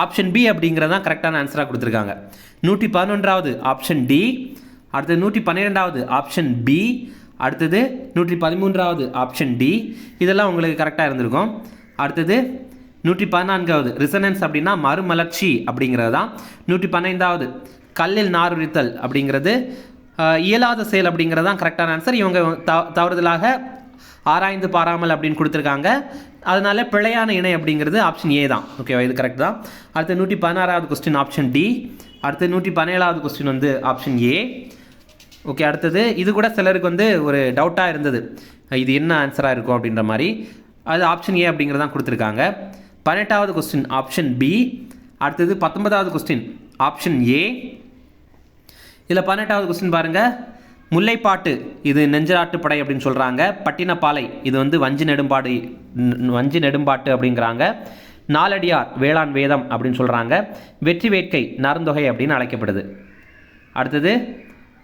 ஆப்ஷன் பி அப்படிங்கிறது தான் கரெக்டான ஆன்சராக கொடுத்துருக்காங்க. 111வது ஆப்ஷன் டி. அடுத்தது 112வது ஆப்ஷன் பி. அடுத்தது 113வது ஆப்ஷன் டி. இதெல்லாம் உங்களுக்கு கரெக்டாக இருந்திருக்கும். அடுத்தது 114வது ரிசனன்ஸ் அப்படின்னா மறுமலர்ச்சி அப்படிங்கிறது தான். 115வது கல்லில் நாருரித்தல் அப்படிங்கிறது இயலாத செயல் அப்படிங்கிறது தான் கரெக்டான ஆன்சர். இவங்க தவறுதலாக ஆராய்ந்து பாராமல் அப்படின்னு கொடுத்துருக்காங்க, அதனால பிழையான இணை அப்படிங்கிறது ஆப்ஷன் ஏ தான். ஓகேவா? இது கரெக்ட் தான். அடுத்து 116வது கொஸ்டின் ஆப்ஷன் டி. அடுத்து 117வது கொஸ்டின் வந்து ஆப்ஷன் ஏ. ஓகே, அடுத்தது இது கூட சிலருக்கு வந்து ஒரு டவுட்டாக இருந்தது, இது என்ன ஆன்சராக இருக்கும் அப்படின்ற மாதிரி. அது ஆப்ஷன் ஏ அப்படிங்கிறது தான் கொடுத்துருக்காங்க. 18வது கொஸ்டின் ஆப்ஷன் பி. அடுத்தது 19வது கொஸ்டின் ஆப்ஷன் ஏ. இதில் 18வது கொஸ்டின் பாருங்கள், முல்லைப்பாட்டு இது நெஞ்சராட்டுப்படை அப்படின்னு சொல்கிறாங்க. பட்டினப்பாலை இது வந்து வஞ்சி நெடும்பாட்டு அப்படிங்கிறாங்க. நாலடியார் வேளாண் வேதம் அப்படின்னு சொல்கிறாங்க. வெற்றி வேட்கை நருந்தொகை அப்படின்னு அழைக்கப்படுது. அடுத்தது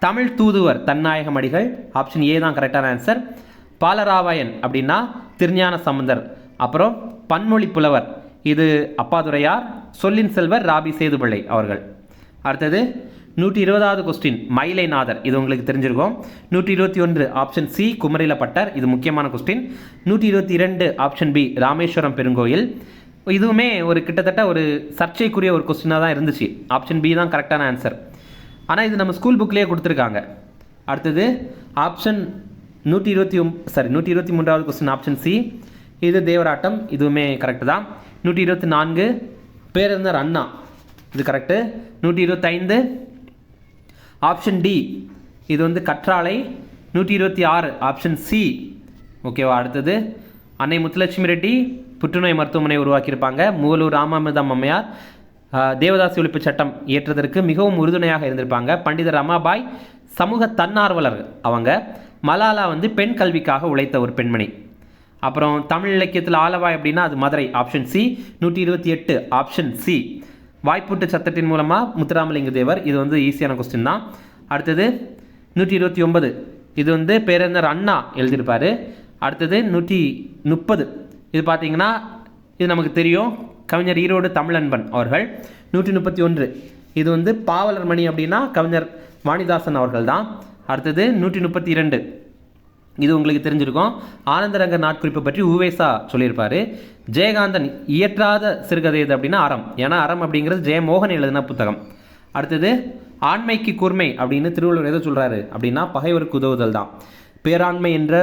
தமிழ் தூதுவர் தன்னாயகம் அடிகள் ஆப்ஷன் ஏ தான் கரெக்டான ஆன்சர். பாலராவாயன் அப்படின்னா திருஞான சம்பந்தர். அப்புறம் பன்மொழி புலவர் இது அப்பாதுரையார். சொல்லின் செல்வர் ராபி சேதுபிள்ளை அவர்கள். அடுத்தது 120வது கொஸ்டின் மயிலைநாதர், இது உங்களுக்கு தெரிஞ்சிருக்கும். 121 ஆப்ஷன் சி குமரிலப்பட்டர், இது முக்கியமான கொஸ்டின். 122 ஆப்ஷன் பி ராமேஸ்வரம் பெருங்கோயில். இதுவுமே ஒரு கிட்டத்தட்ட ஒரு சர்ச்சைக்குரிய ஒரு கொஸ்டினாக தான் இருந்துச்சு. ஆப்ஷன் பி தான் கரெக்டான ஆன்சர், ஆனால் இது நம்ம ஸ்கூல் புக்லேயே கொடுத்துருக்காங்க. அடுத்தது ஆப்ஷன் 123வது கொஸ்டின் ஆப்ஷன் சி இது தேவராட்டம், இதுவுமே கரெக்டு தான். 124 பேரறிஞர் அண்ணா, இது கரெக்டு. 125 ஆப்ஷன் டி இது வந்து கற்றாழை. 126 ஆப்ஷன் சி. ஓகேவா. அடுத்தது அன்னை முத்துலட்சுமி ரெட்டி புற்றுநோய் மருத்துவமனை உருவாக்கியிருப்பாங்க. மூலூர் ராமாமிர்தம் அம்மையார் தேவதாசி ஒழிப்பு சட்டம் இயற்றுவதற்கு மிகவும் உறுதுணையாக இருந்திருப்பாங்க. பண்டிதர் ரமாபாய் சமூக தன்னார்வலர் அவங்க. மலாலா வந்து பெண் கல்விக்காக உழைத்த ஒரு பெண்மணி. அப்புறம் தமிழ் இலக்கியத்தில் ஆலவாய் அப்படின்னா அது Madurai. Option C. 128 option C. வாய்ப்பூட்டு சட்டத்தின் மூலமாக முத்துராமலிங்க தேவர். இது வந்து ஈஸியான கொஸ்டின் தான். அடுத்தது 129 இது வந்து பேரறிஞர் அண்ணா எழுதியிருப்பார். அடுத்தது 130 இது பார்த்தீங்கன்னா இது நமக்கு தெரியும், கவிஞர் ஈரோடு தமிழன்பன் அவர்கள். 131 இது வந்து பாவலர் மணி அப்படின்னா கவிஞர் வாணிதாசன் அவர்கள் தான். அடுத்தது 132 இது உங்களுக்கு தெரிஞ்சிருக்கும், ஆனந்தரங்க நாட்குறிப்பை பற்றி உவேசா சொல்லியிருப்பார். ஜெயகாந்தன் இயற்றாத சிறுகதை எது அப்படின்னா அறம். ஏன்னா அறம் அப்படிங்கிறது ஜெயமோகன் எழுதின புத்தகம். அடுத்தது ஆண்மைக்கு கூர்மை அப்படின்னு திருவள்ளுவர் எதை சொல்கிறாரு அப்படின்னா பகைவருக்கு உதவுதல் தான். பேராண்மை என்ற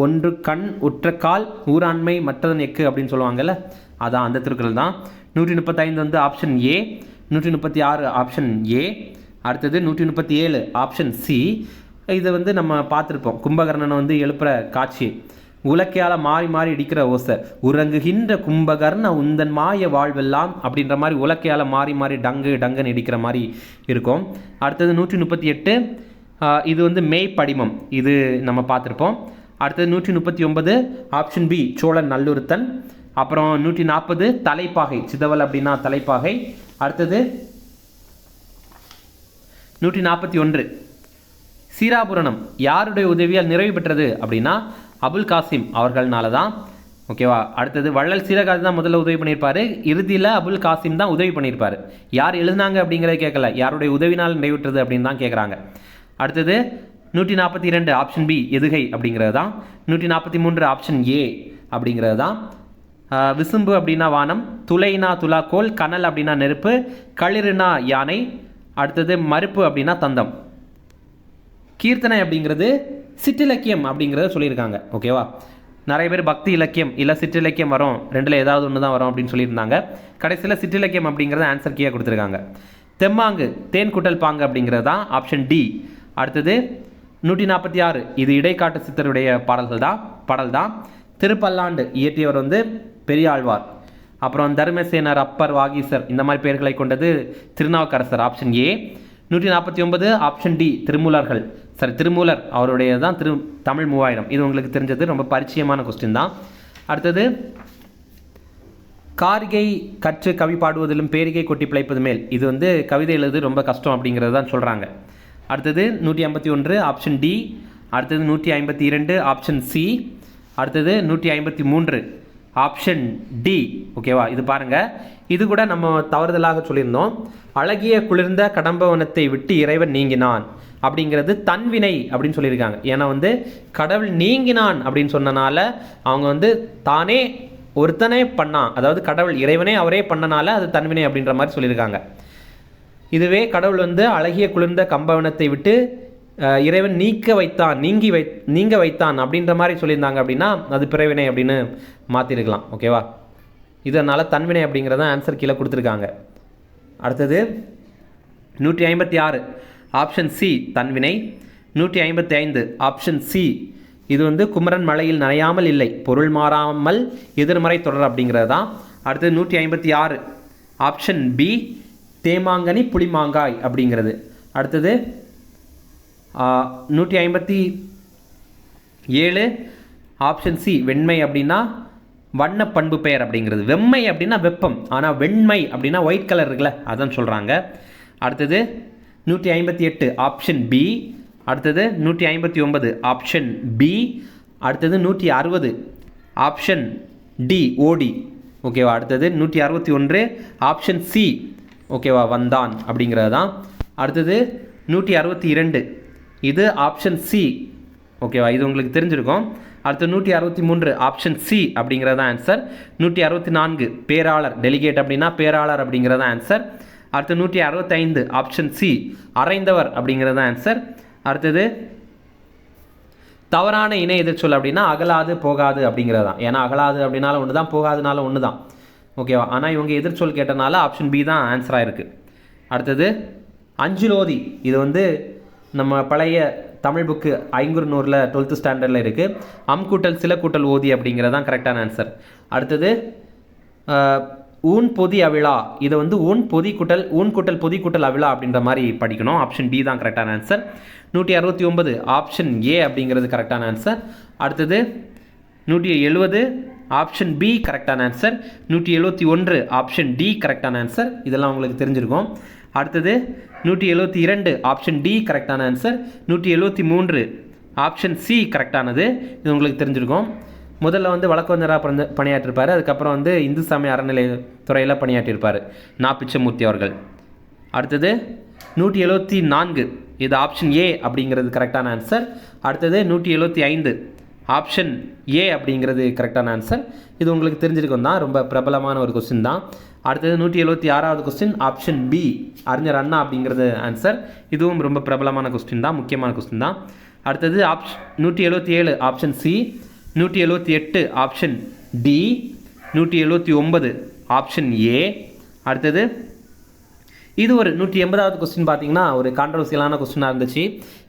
ஒன்று கண் உற்ற கால் ஊராண்மை மற்றதன் எக்கு அப்படின்னு சொல்லுவாங்கல்ல, அதான் அந்த திருக்குறள் தான். 135 வந்து ஆப்ஷன் ஏ. 136 option A. அடுத்தது 137 ஆப்ஷன் சி. இது வந்து நம்ம பார்த்துருப்போம், கும்பகர்ணனை வந்து எழுப்புற காட்சி. உலக்கையால் மாறி மாறி இடிக்கிற ஓசை, உறங்குகின்ற கும்பகர்ண உந்தன் மாய வாழ்வெல்லாம் அப்படின்ற மாதிரி உலக்கையால் மாறி மாறி டங்குன்னு இடிக்கிற மாதிரி இருக்கும். அடுத்தது 138 இது வந்து மெய் படிமம், இது நம்ம பார்த்துருப்போம். அடுத்தது 139 ஆப்ஷன் பி சோழன் நல்லுறுத்தன். அப்புறம் 140 தலைப்பாகை, சிதவல் அப்படின்னா தலைப்பாகை. அடுத்தது 141 சீராபுரணம் யாருடைய உதவியால் நிறைவு பெற்றது அப்படின்னா அபுல் காசிம் அவர்கள்னால தான். ஓகேவா. அடுத்தது வள்ளல் சீரகாதி தான் முதல்ல உதவி பண்ணியிருப்பார், இறுதியில் அபுல் காசிம் தான் உதவி பண்ணியிருப்பார். யார் எழுதினாங்க அப்படிங்கிறத கேட்கல, யாருடைய உதவினால் நிறைவுற்றது அப்படின்னு தான் கேட்குறாங்க. அடுத்தது 142 ஆப்ஷன் பி எதுகை அப்படிங்கிறது தான். 143 ஆப்ஷன் ஏ அப்படிங்கிறது தான். விசும்பு அப்படின்னா வானம், துளைனா துலாக்கோல், கனல் அப்படின்னா நெருப்பு, களிறுனா யானை. அடுத்தது மறுப்பு அப்படின்னா தந்தம். கீர்த்தனை அப்படிங்கிறது சிற்றிலக்கியம் அப்படிங்கிறத சொல்லியிருக்காங்க. ஓகேவா. நிறைய பேர் பக்தி இலக்கியம் இல்லை சிற்றிலக்கியம் வரும், ரெண்டில் ஏதாவது ஒன்று தான் வரும் அப்படின்னு சொல்லியிருந்தாங்க. கடைசியில் சிற்றிலக்கியம் அப்படிங்கிறத ஆன்சர் கீழே கொடுத்துருக்காங்க. தெம்மாங்கு தேன் குட்டல் பாங்கு அப்படிங்கிறது தான் ஆப்ஷன் டி. அடுத்தது 146 இது இடைக்காட்டு சித்தருடைய பாடல் தான். திருப்பல்லாண்டு இயற்றியவர் வந்து பெரியாழ்வார். அப்புறம் தர்மசேனர், அப்பர், வாகீசர் இந்த மாதிரி பெயர்களை கொண்டது Thirunavukkarasar. Option A. 149 option D Thirumoolar அவருடைய தான் தமிழ் 3000. இது உங்களுக்கு தெரிஞ்சது, ரொம்ப பரிச்சயமான கொஸ்டின் தான். அடுத்தது காரிகை கற்று கவி பாடுவதிலும் பேரிகை கொட்டி பிழைப்பது மேல், இது வந்து கவிதை எழுது ரொம்ப கஷ்டம் அப்படிங்கிறது தான் சொல்கிறாங்க. அடுத்தது 151 ஆப்ஷன் டி. அடுத்தது 152 ஆப்ஷன் சி. அடுத்தது 153 ஆப்ஷன் டி. ஓகேவா. இது பாருங்கள், இது கூட நம்ம தவறுதலாக சொல்லியிருந்தோம். அழகிய குளிர்ந்த கடம்பவனத்தை விட்டு இறைவன் நீங்கினான் அப்படிங்கிறது தன்வினை அப்படின்னு சொல்லியிருக்காங்க. ஏன்னா வந்து கடவுள் நீங்கினான் அப்படின்னு சொன்னனால அவங்க வந்து தானே ஒருத்தனே பண்ணான், அதாவது கடவுள் இறைவனே அவரே பண்ணனால அது தன்வினை அப்படின்ற மாதிரி சொல்லியிருக்காங்க. இதுவே கடவுள் வந்து அழகிய குளிர்ந்த கம்பவனத்தை விட்டு இறைவன் நீங்க வைத்தான் அப்படின்ற மாதிரி சொல்லியிருந்தாங்க அப்படின்னா அது பிறவினை அப்படின்னு மாற்றிருக்கலாம். ஓகேவா. இதனால் தன்வினை அப்படிங்கிறத ஆன்சர் கீழே கொடுத்துருக்காங்க. அடுத்தது 156 ஆப்ஷன் சி தன்வினை. 155 ஆப்ஷன் சி இது வந்து குமரன் மலையில் நனையாமல் இல்லை, பொருள் மாறாமல் எதிர்மறை தொடர் அப்படிங்கிறது தான். அடுத்தது 156 ஆப்ஷன் பி தேமாங்கனி புளிமாங்காய் அப்படிங்கிறது. அடுத்தது 157 ஆப்ஷன் சி வெண்மை அப்படின்னா வண்ண பண்பு பெயர் அப்படிங்கிறது. வெம்மை அப்படின்னா வெப்பம், ஆனால் வெண்மை அப்படின்னா ஒயிட் கலர் இருக்குல்ல, அதான் சொல்கிறாங்க. அடுத்தது 158 ஆப்ஷன் பி. அடுத்தது 159 ஆப்ஷன் பி. அடுத்தது 160 ஆப்ஷன் டி ஓடி. ஓகேவா. அடுத்தது 161 ஆப்ஷன் சி. ஓகேவா வந்தான் அப்படிங்கிறது தான். அடுத்தது 162 இது ஆப்ஷன் சி. ஓகேவா, இது உங்களுக்கு தெரிஞ்சிருக்கும். அடுத்து 163 ஆப்ஷன் சி அப்படிங்கிறது தான் ஆன்சர். 164 பேராளர் டெலிகேட் அப்படின்னா பேராளர் அப்படிங்கிறது தான் ஆன்சர். அடுத்து 165 ஆப்ஷன் சி அறைந்தவர் அப்படிங்கிறது தான் ஆன்சர். அடுத்தது தவறான இணை எதிர்ச்சொல் அப்படின்னா அகலாது போகாது அப்படிங்கிறது தான். ஏன்னா அகலாது அப்படின்னாலும் ஒன்று தான், போகாதுனாலும் ஒன்று தான். ஓகேவா. ஆனால் இவங்க எதிர்ச்சொல் கேட்டனால ஆப்ஷன் பி தான் ஆன்சராக இருக்குது. அடுத்தது அஞ்சுலோதி இது வந்து நம்ம பழைய தமிழ் புக்கு ஐங்குறுநூறில் 12th ஸ்டாண்டர்டில் இருக்குது. கூட்டல் சில கூட்டல் ஓதி அப்படிங்கிறதான் கரெக்டான ஆன்சர். அடுத்தது ஊன் பொதி அவிழா, இதை வந்து ஊன் கூட்டல் பொதி கூட்டல் அவிழா அப்படின்ற மாதிரி படிக்கணும். ஆப்ஷன் டி தான் கரெக்டான ஆன்சர். 169 ஆப்ஷன் ஏ அப்படிங்கிறது கரெக்டான ஆன்சர். அடுத்தது 170 ஆப்ஷன் பி கரெக்டான ஆன்சர். 171 ஆப்ஷன் டி கரெக்டான ஆன்சர். இதெல்லாம் உங்களுக்கு தெரிஞ்சிருக்கும். அடுத்தது 172 ஆப்ஷன் டி கரெக்டான ஆன்சர். 173 ஆப்ஷன் சி கரெக்டானது, இது உங்களுக்கு தெரிஞ்சிருக்கும். முதல்ல வந்து வழக்கறிஞராக பணியாற்றிருப்பார். அதுக்கப்புறம் வந்து இந்து சமய அறநிலையத்துறையில் பணியாற்றியிருப்பார் நா. பிச்சமூர்த்தி அவர்கள். அடுத்தது 174 இது ஆப்ஷன் ஏ அப்படிங்கிறது கரெக்டான ஆன்சர். அடுத்தது 175 ஆப்ஷன் ஏ அப்படிங்கிறது கரெக்டான ஆன்சர். இது உங்களுக்கு தெரிஞ்சிருக்கும் தான், ரொம்ப பிரபலமான ஒரு கொஸ்டின் தான். அடுத்தது 176வது கொஸ்டின் ஆப்ஷன் பி அறிஞர் அண்ணா அப்படிங்கிறது ஆன்சர். இதுவும் ரொம்ப பிரபலமான கொஸ்டின் தான், முக்கியமான கொஸ்டின் தான். அடுத்தது 177 option C. 178 option D. 179 option A. அடுத்தது இது ஒரு 180வது கொஸ்டின் பார்த்தீங்கன்னா ஒரு கான்ட்ரவர்சியலான கொஸ்டினாக இருந்துச்சு.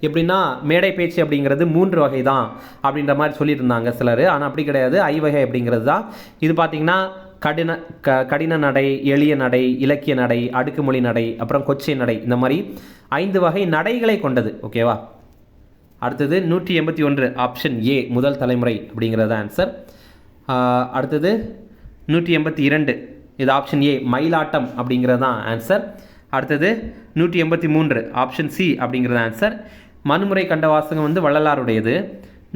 எப்படின்னா மேடை பேச்சு அப்படிங்கிறது 3 வகை தான் அப்படின்ற மாதிரி சொல்லியிருந்தாங்க சிலர். ஆனால் அப்படி கிடையாது, ஐவகை அப்படிங்கிறது தான். இது பார்த்தீங்கன்னா கடின நடை, எளிய நடை, இலக்கிய நடை, அடுக்குமொழி நடை, அப்புறம் கொச்சை நடை, இந்த மாதிரி 5 வகை நடைகளை கொண்டது. ஓகேவா. அடுத்தது 181 ஆப்ஷன் ஏ முதல் தலைமுறை அப்படிங்கிறது ஆன்சர். அடுத்தது 182 இது ஆப்ஷன் ஏ மயிலாட்டம் அப்படிங்கிறது தான் ஆன்சர். அடுத்தது 183 ஆப்ஷன் சி அப்படிங்கிறது ஆன்சர். மனுமுறை கண்ட வாசகம் வந்து வள்ளலாருடையது.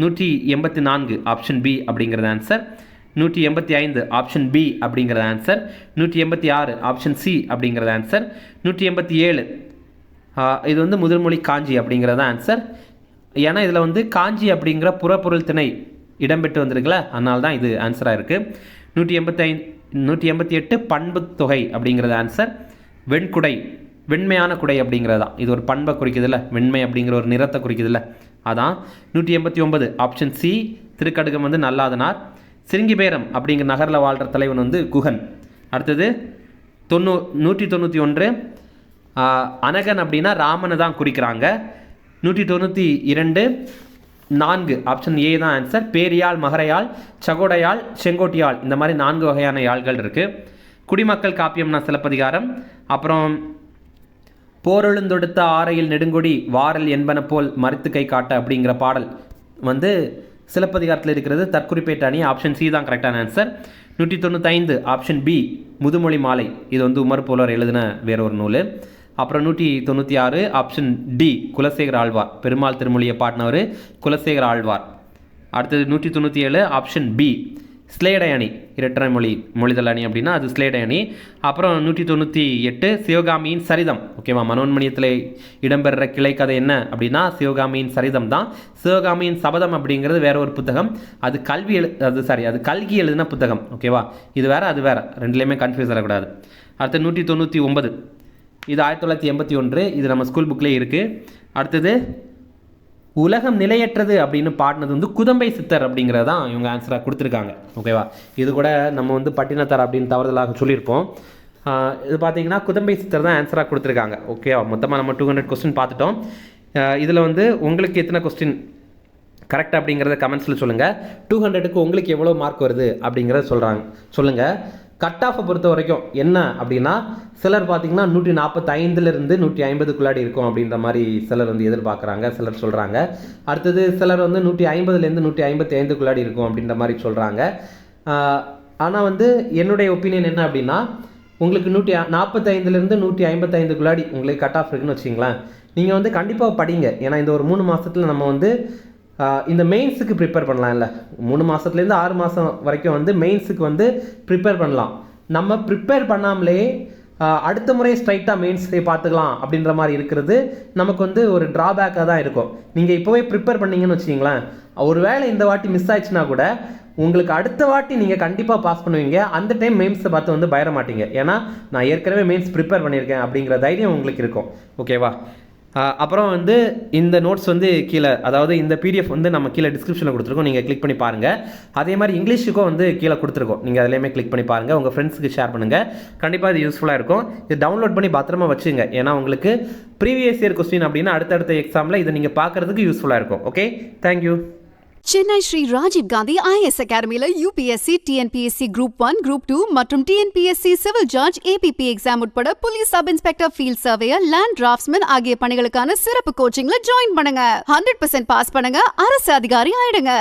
184 ஆப்ஷன் பி அப்படிங்கிறது ஆன்சர். 185 ஆப்ஷன் பி அப்படிங்கிறது ஆன்சர். 186 ஆப்ஷன் சி அப்படிங்கிறது ஆன்சர். 187 இது வந்து முதல்மொழி காஞ்சி அப்படிங்கிறது ஆன்சர். ஏன்னா இதில் வந்து காஞ்சி அப்படிங்கிற புறப்பொருள் திணை இடம்பெற்று வந்திருக்குல்ல, அதனால தான் இது ஆன்சராக இருக்குது. 188 பண்பு தொகை அப்படிங்கிறது ஆன்சர். வெண்குடை வெண்மையான குடை அப்படிங்கிறது தான், இது ஒரு பண்பை குறிக்குதுல்ல, வெண்மை அப்படிங்கிற ஒரு நிறத்தை குறிக்குதுல்ல, அதான். 189 ஆப்ஷன் சி திருக்கடுகம் வந்து நல்லாதனார். சிறுங்கிபேரம் அப்படிங்கிற நகரில் வாழ்கிற தலைவன் வந்து குகன். அடுத்தது 191 அனகன் அப்படின்னா ராமனை தான் குறிக்கிறாங்க. 192 4 ஆப்ஷன் ஏ தான் ஆன்சர். பேரியாழ், மகரையாள், சகோடையாள், செங்கோட்டியாள், இந்த மாதிரி 4 வகையான யாழ்கள் இருக்குது. குடிமக்கள் காப்பியம்னா சிலப்பதிகாரம். அப்புறம் போரெழுந்தொடுத்த ஆரையில் நெடுங்கொடி வாரல் என்பன போல் மறுத்து கை காட்ட அப்படிங்கிற பாடல் வந்து சிலப்பதிகாரத்தில் இருக்கிறது. தற்குறிப்பேட்ட அணி, ஆப்ஷன் சி தான் கரெக்டான ஆன்சர். 195 ஆப்ஷன் பி முதுமொழி மாலை, இது வந்து உமர் புலவர் எழுதின வேற ஒரு நூல். அப்புறம் 196 ஆப்ஷன் டி குலசேகர ஆழ்வார், பெருமாள் திருமொழியை பாடினவர் குலசேகர ஆழ்வார். அடுத்தது 197 ஆப்ஷன் பி ஸ்லேடை அணி, இரட்டை மொழிதல் அணி அப்படின்னா அது ஸ்லேடை அணி. அப்புறம் 198 சிவகாமியின் சரிதம். ஓகேவா, மனோன்மணியத்தில் இடம்பெறுற கிளை கதை என்ன அப்படின்னா சிவகாமியின் சரிதம் தான். சிவகாமியின் சபதம் அப்படிங்கிறது வேற ஒரு புத்தகம், அது கல்கி எழுதின புத்தகம். ஓகேவா, இது வேற அது வேற, ரெண்டுலேயுமே கன்ஃபியூஸ் வரக்கூடாது. அடுத்து 199 இது 1981, இது நம்ம ஸ்கூல் புக்லேயே இருக்குது. அடுத்தது உலகம் நிலையற்றது அப்படின்னு பாடினது வந்து குதம்பை சித்தர் அப்படிங்கிறது தான் இவங்க ஆன்சராக கொடுத்துருக்காங்க. ஓகேவா, இது கூட நம்ம வந்து பட்டினத்தார் அப்படின்னு தவறுதலாக சொல்லியிருப்போம். இது பார்த்தீங்கன்னா குதம்பை சித்தர் தான் ஆன்சராக கொடுத்துருக்காங்க. ஓகேவா, மொத்தமாக நம்ம 200 கொஸ்டின் பார்த்துட்டோம். இதில் வந்து உங்களுக்கு எத்தனை கொஸ்டின் கரெக்ட் அப்படிங்கிறத கமெண்ட்ஸில் சொல்லுங்கள். 200க்கு உங்களுக்கு எவ்வளோ மார்க் வருது அப்படிங்கிறத சொல்லுங்கள். கட் ஆஃபை பொறுத்த வரைக்கும் என்ன அப்படின்னா சிலர் பார்த்தீங்கன்னா 145லேருந்து 150க்குள்ளாடி இருக்கும் அப்படின்ற மாதிரி சிலர் வந்து எதிர்பார்க்குறாங்க, சிலர் சொல்கிறாங்க. அடுத்தது சிலர் வந்து 150லேருந்து 155க்குள்ளாடி இருக்கும் அப்படின்ற மாதிரி சொல்கிறாங்க. ஆனால் வந்து என்னுடைய ஒப்பீனியன் என்ன அப்படின்னா உங்களுக்கு 145லேருந்து 155க்குள்ளாடி உங்களுக்கு கட் ஆஃப் இருக்குன்னு வச்சிங்களேன், நீங்கள் வந்து கண்டிப்பாக படிங்க. ஏன்னா இந்த ஒரு 3 மாதத்தில் நம்ம வந்து இந்த மெயின்ஸுக்கு ப்ரிப்பேர் பண்ணலாம். இல்லை 3 மாதத்துலேருந்து 6 மாதம் வரைக்கும் வந்து மெயின்ஸுக்கு வந்து ப்ரிப்பேர் பண்ணலாம். நம்ம ப்ரிப்பேர் பண்ணாமலே அடுத்த முறை ஸ்ட்ரைட்டாக மெயின்ஸை பார்த்துக்கலாம் அப்படின்ற மாதிரி இருக்கிறது நமக்கு வந்து ஒரு ட்ராபேக்காக தான் இருக்கும். நீங்கள் இப்போவே ப்ரிப்பேர் பண்ணிங்கன்னு வச்சிங்களேன், ஒரு வேளை இந்த வாட்டி மிஸ் ஆயிடுச்சுன்னா கூட உங்களுக்கு அடுத்த வாட்டி நீங்கள் கண்டிப்பாக பாஸ் பண்ணுவீங்க. அந்த டைம் மெயின்ஸை பார்த்து வந்து பயர மாட்டீங்க. ஏன்னா நான் ஏற்கனவே மெயின்ஸ் ப்ரிப்பேர் பண்ணியிருக்கேன் அப்படிங்கிற தைரியம் உங்களுக்கு இருக்கும். ஓகேவா, அப்புறம் வந்து இந்த நோட்ஸ் வந்து கீழே, அதாவது இந்த பிடிஎஃப் வந்து நம்ம கீழே டிஸ்கிரிப்ஷனில் கொடுத்துருக்கோம், நீங்கள் கிளிக் பண்ணி பாருங்கள். அதே மாதிரி இங்கிலீஷுக்கும் வந்து கீழே கொடுத்துருக்கோம், நீங்கள் அதிலேயுமே கிளிக் பண்ணி பாருங்கள், உங்கள் ஃப்ரெண்ட்ஸுக்கு ஷேர் பண்ணுங்கள். கண்டிப்பாக இது யூஸ்ஃபுல்லாக இருக்கும். இது டவுன்லோட் பண்ணி பத்திரமா வச்சுங்க, ஏன்னா உங்களுக்கு ப்ரீவியஸ் இயர் கொஸ்டின் அப்படின்னா அடுத்தடுத்த எக்ஸாமில் இதை நீங்கள் பார்க்குறதுக்கு யூஸ்ஃபுல்லாக இருக்கும். Okay, thank you. Chennai Shri Rajiv Gandhi IAS அகாடமியில UPSC, TNPSC Group 1, Group 2 மற்றும் TNPSC civil judge, APP exam உட்பட police sub inspector, field surveyor, land draftsman ஆகிய பணிகளுக்கான சிறப்பு கோச்சிங்ல ஜாயின் பண்ணுங்க. 100% பாஸ் பண்ணுங்க, அரசு அதிகாரி ஆயிடுங்க.